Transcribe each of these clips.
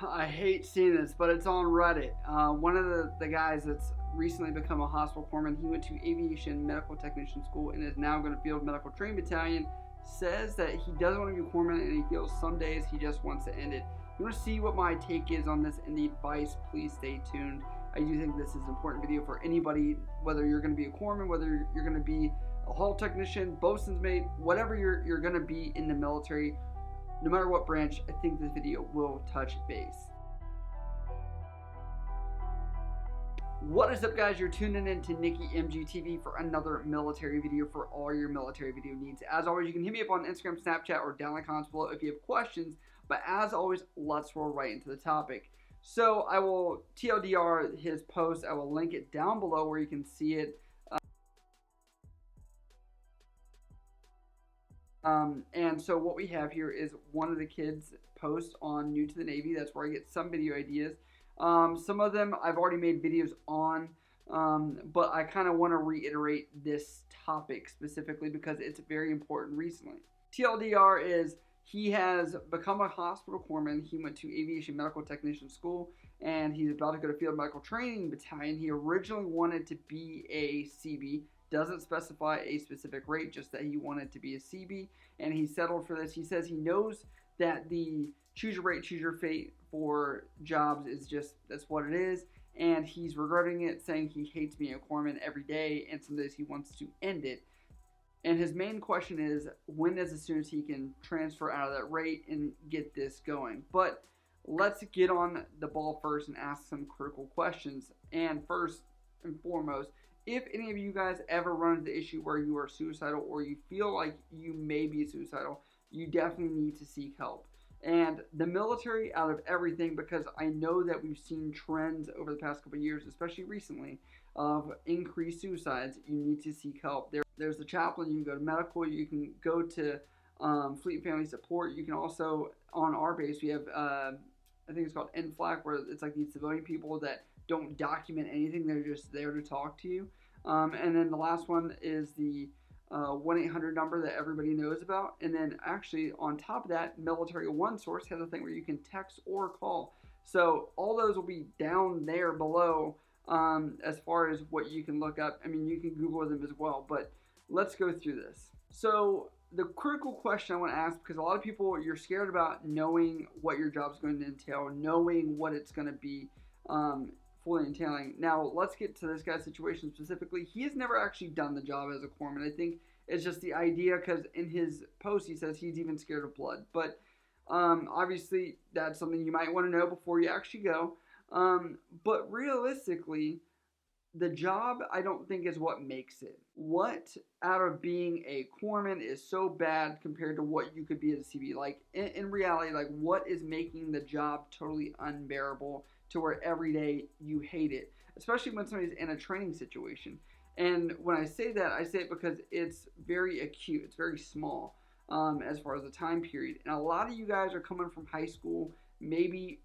I hate seeing this, but it's on Reddit. One of the guys that's recently become a hospital corpsman, he went to aviation medical technician school and is now going to field medical training battalion, says that he doesn't want to be a corpsman and he feels some days he just wants to end it. If you want to see what my take is on this and the advice, please stay tuned. I do think this is an important video for anybody, whether you're going to be a corpsman, whether you're going to be a hall technician, bosun's mate, whatever you're going to be in the military. No matter what branch, I think this video will touch base. What is up, guys? You're tuning in to Nikki MGTV for another military video for all your military video needs. As always, you can hit me up on Instagram, Snapchat, or down in the comments below if you have questions. But as always, let's roll right into the topic. So I will TLDR his post. I will link it down below where you can see it. And so what we have here is one of the kids' posts on New to the Navy. That's where I get some video ideas. Some of them I've already made videos on, but I kind of want to reiterate this topic specifically because it's very important recently. TLDR is he has become a hospital corpsman. He went to aviation medical technician school, and he's about to go to field medical training battalion. He originally wanted to be a CB. Doesn't specify a specific rate, just that he wanted to be a CB, and he settled for this. He says he knows that the choose your rate, choose your fate for jobs is just, that's what it is, and he's regretting it, saying he hates being a corpsman every day, and some days he wants to end it. And his main question is, when is as soon as he can transfer out of that rate and get this going? But let's get on the ball first and ask some critical questions. And first and foremost, if any of you guys ever run into the issue where you are suicidal or you feel like you may be suicidal, you definitely need to seek help. And the military, out of everything, because I know that we've seen trends over the past couple of years, especially recently, of increased suicides, you need to seek help. There's the chaplain, you can go to medical, you can go to Fleet and Family Support. You can also, on our base, we have, I think it's called NFLAC, where it's like these civilian people that don't document anything, they're just there to talk to you. And then the last one is the 1-800 number that everybody knows about. And then actually on top of that, Military One Source has a thing where you can text or call. So all those will be down there below as far as what you can look up. I mean, you can Google them as well, but let's go through this. So the critical question I want to ask, because a lot of people, you're scared about knowing what your job is going to entail, knowing what it's going to be fully entailing. Now, let's get to this guy's situation specifically. He has never actually done the job as a corpsman. I think it's just the idea, because in his post he says he's even scared of blood. But obviously that's something you might want to know before you actually go. But realistically, the job I don't think is what makes it. What out of being a corpsman is so bad compared to what you could be as a CB? Like in reality, like what is making the job totally unbearable to where every day you hate it, especially when somebody's in a training situation? And when I say that, I say it because it's very acute, it's very small as far as the time period. And a lot of you guys are coming from high school, maybe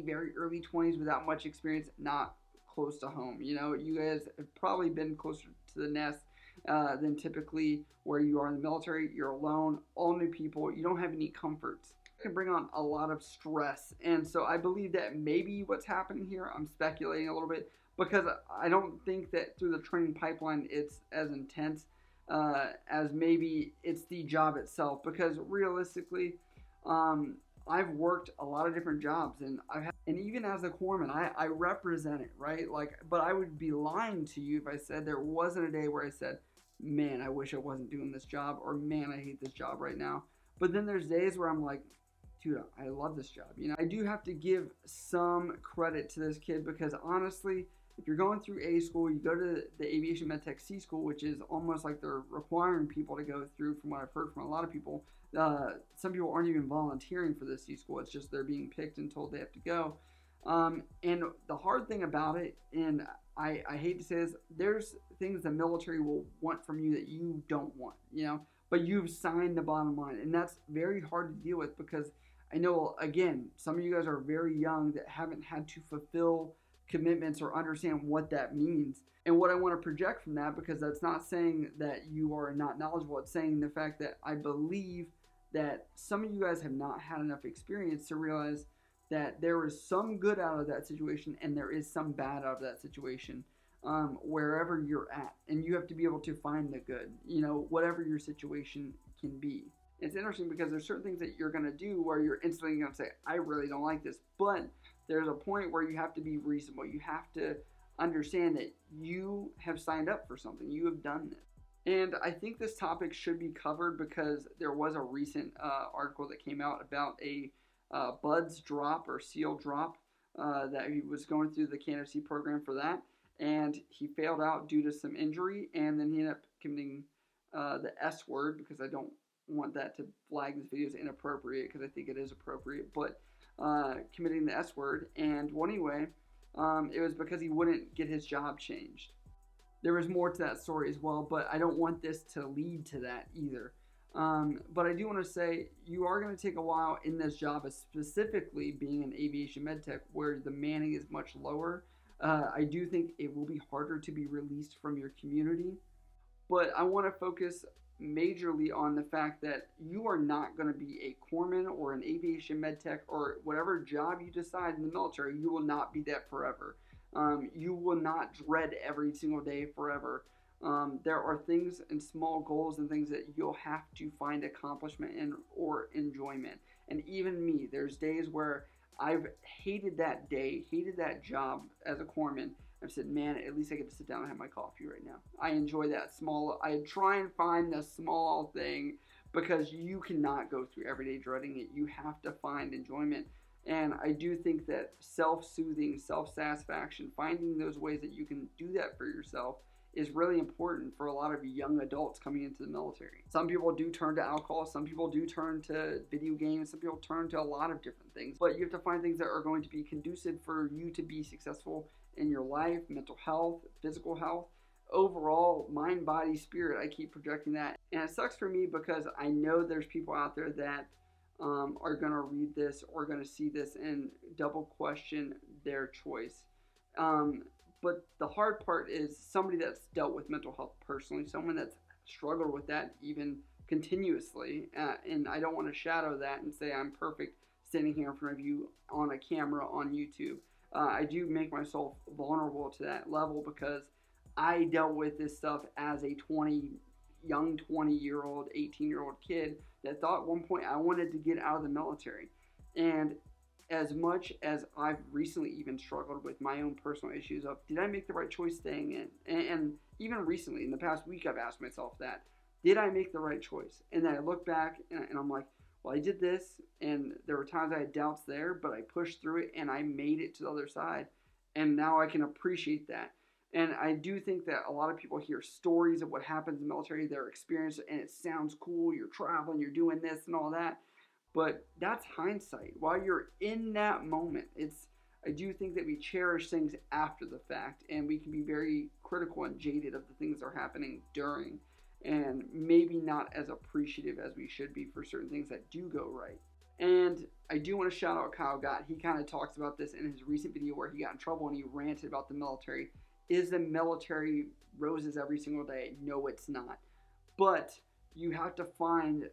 very early 20s without much experience, not close to home. You know, you guys have probably been closer to the nest than typically where you are in the military. You're alone, all new people, you don't have any comforts. Can bring on a lot of stress, and so I believe that maybe what's happening here, I'm speculating a little bit, because I don't think that through the training pipeline it's as intense as maybe it's the job itself. Because realistically, I've worked a lot of different jobs, and even as a corpsman, I represent it, right? Like, but I would be lying to you if I said there wasn't a day where I said, man, I wish I wasn't doing this job, or man, I hate this job right now. But then there's days where I'm like, dude, I love this job. You know, I do have to give some credit to this kid, because honestly, if you're going through A school, you go to the Aviation Medtech C school, which is almost like they're requiring people to go through, from what I've heard from a lot of people. Some people aren't even volunteering for this C school. It's just they're being picked and told they have to go. And the hard thing about it, and I hate to say this, there's things the military will want from you that you don't want, you know, but you've signed the bottom line. And that's very hard to deal with, because I know, again, some of you guys are very young that haven't had to fulfill commitments or understand what that means. And what I want to project from that, because that's not saying that you are not knowledgeable, it's saying the fact that I believe that some of you guys have not had enough experience to realize that there is some good out of that situation and there is some bad out of that situation, wherever you're at. And you have to be able to find the good, whatever your situation can be. It's interesting because there's certain things that you're going to do where you're instantly going to say, I really don't like this. But there's a point where you have to be reasonable. You have to understand that you have signed up for something. You have done this. And I think this topic should be covered because there was a recent article that came out about a buds drop or seal drop that he was going through the candidacy program for that. And he failed out due to some injury. And then he ended up committing the S word, because I don't want that to flag this video as inappropriate, because I think it is appropriate. But committing the S word. And well, anyway, it was because he wouldn't get his job changed. There was more to that story as well, but I don't want this to lead to that either. But I do want to say you are going to take a while in this job, specifically being an aviation med tech where the manning is much lower. I do think it will be harder to be released from your community, but I want to focus majorly on the fact that you are not going to be a corpsman or an aviation med tech or whatever job you decide in the military. You will not be that forever. You will not dread every single day forever. There are things and small goals and things that you'll have to find accomplishment in or enjoyment. And even me, there's days where I've hated that day, hated that job as a corpsman. I've said, man, at least I get to sit down and have my coffee right now. I enjoy that small, I try and find the small thing, because you cannot go through every day dreading it. You have to find enjoyment. And I do think that self-soothing, self-satisfaction, finding those ways that you can do that for yourself is really important for a lot of young adults coming into the military. Some people do turn to alcohol, some people do turn to video games, some people turn to a lot of different things. But you have to find things that are going to be conducive for you to be successful in your life, mental health, physical health, overall, mind, body, spirit. I keep projecting that. And it sucks for me because I know there's people out there that are going to read this or going to see this and double question their choice. But the hard part is somebody that's dealt with mental health personally, someone that's struggled with that even continuously. And I don't want to shadow that and say I'm perfect standing here in front of you on a camera on YouTube. I do make myself vulnerable to that level because I dealt with this stuff as a young 20-year-old, 18-year-old kid that thought at one point I wanted to get out of the military. And as much as I've recently even struggled with my own personal issues of, did I make the right choice staying in? And even recently, in the past week, I've asked myself that. Did I make the right choice? And then I look back and I'm like, well, I did this, and there were times I had doubts there, but I pushed through it and I made it to the other side. And now I can appreciate that. And I do think that a lot of people hear stories of what happens in the military, their experience, and it sounds cool. You're traveling, you're doing this and all that. But that's hindsight. While you're in that moment, I do think that we cherish things after the fact, and we can be very critical and jaded of the things that are happening during, and maybe not as appreciative as we should be for certain things that do go right. And I do want to shout out Kyle Gott. He kind of talks about this in his recent video where he got in trouble and he ranted about the military. Is the military roses every single day? No, it's not. But you have to find,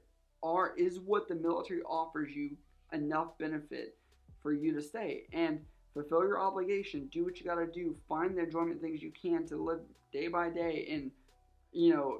is what the military offers you enough benefit for you to stay? And fulfill your obligation. Do what you got to do. Find the enjoyment things you can to live day by day. And,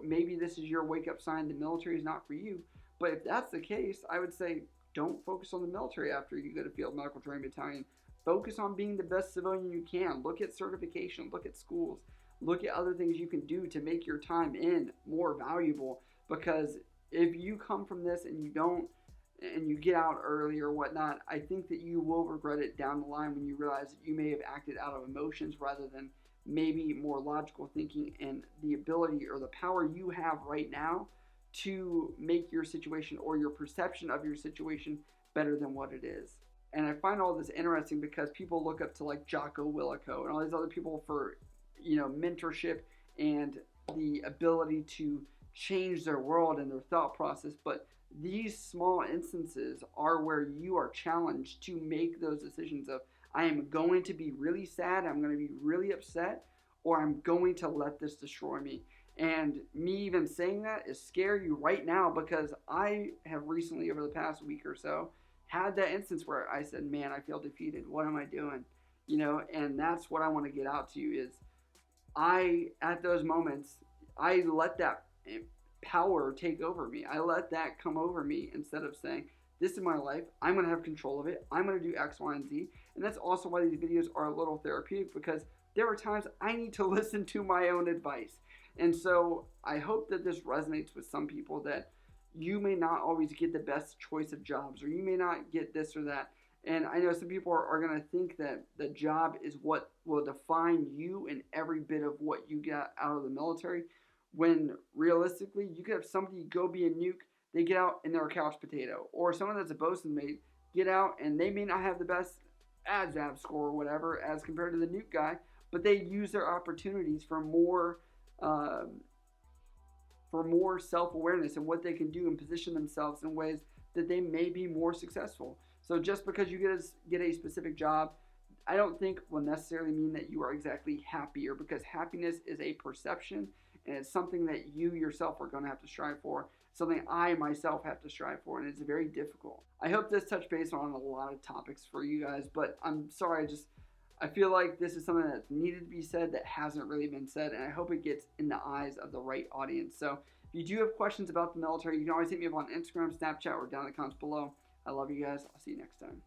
maybe this is your wake-up sign the military is not for you. But if that's the case, I would say don't focus on the military after you go to Field Medical Training Battalion. Focus on being the best civilian you can. Look at certification. Look at schools. Look at other things you can do to make your time in more valuable. Because if you come from this and you get out early or whatnot, I think that you will regret it down the line when you realize that you may have acted out of emotions rather than maybe more logical thinking and the ability or the power you have right now to make your situation or your perception of your situation better than what it is. And I find all this interesting because people look up to like Jocko Willico and all these other people for, mentorship and the ability to change their world and their thought process. But these small instances are where you are challenged to make those decisions of, I am going to be really sad, I'm going to be really upset, or I'm going to let this destroy me. And me even saying that is scary right now because I have recently, over the past week or so, had that instance where I said, man, I feel defeated. What am I doing? You know, and that's what I want to get out to you is at those moments, I let that power take over me. I let that come over me instead of saying, this is my life. I'm going to have control of it. I'm going to do X, Y, and Z. And that's also why these videos are a little therapeutic, because there are times I need to listen to my own advice. And so I hope that this resonates with some people, that you may not always get the best choice of jobs, or you may not get this or that. And I know some people are going to think that the job is what will define you and every bit of what you get out of the military, when realistically, you could have somebody go be a nuke, they get out and they're a couch potato. Or someone that's a bosun mate, get out and they may not have the best ASVAB score or whatever as compared to the nuke guy, but they use their opportunities for more self-awareness and what they can do and position themselves in ways that they may be more successful. So just because you get a specific job, I don't think will necessarily mean that you are exactly happier, because happiness is a perception, and it's something that you yourself are going to have to strive for, something I myself have to strive for, and it's very difficult. I hope this touched base on a lot of topics for you guys, but I'm sorry, I feel like this is something that needed to be said that hasn't really been said, and I hope it gets in the eyes of the right audience. So if you do have questions about the military, you can always hit me up on Instagram, Snapchat, or down in the comments below. I love you guys. I'll see you next time.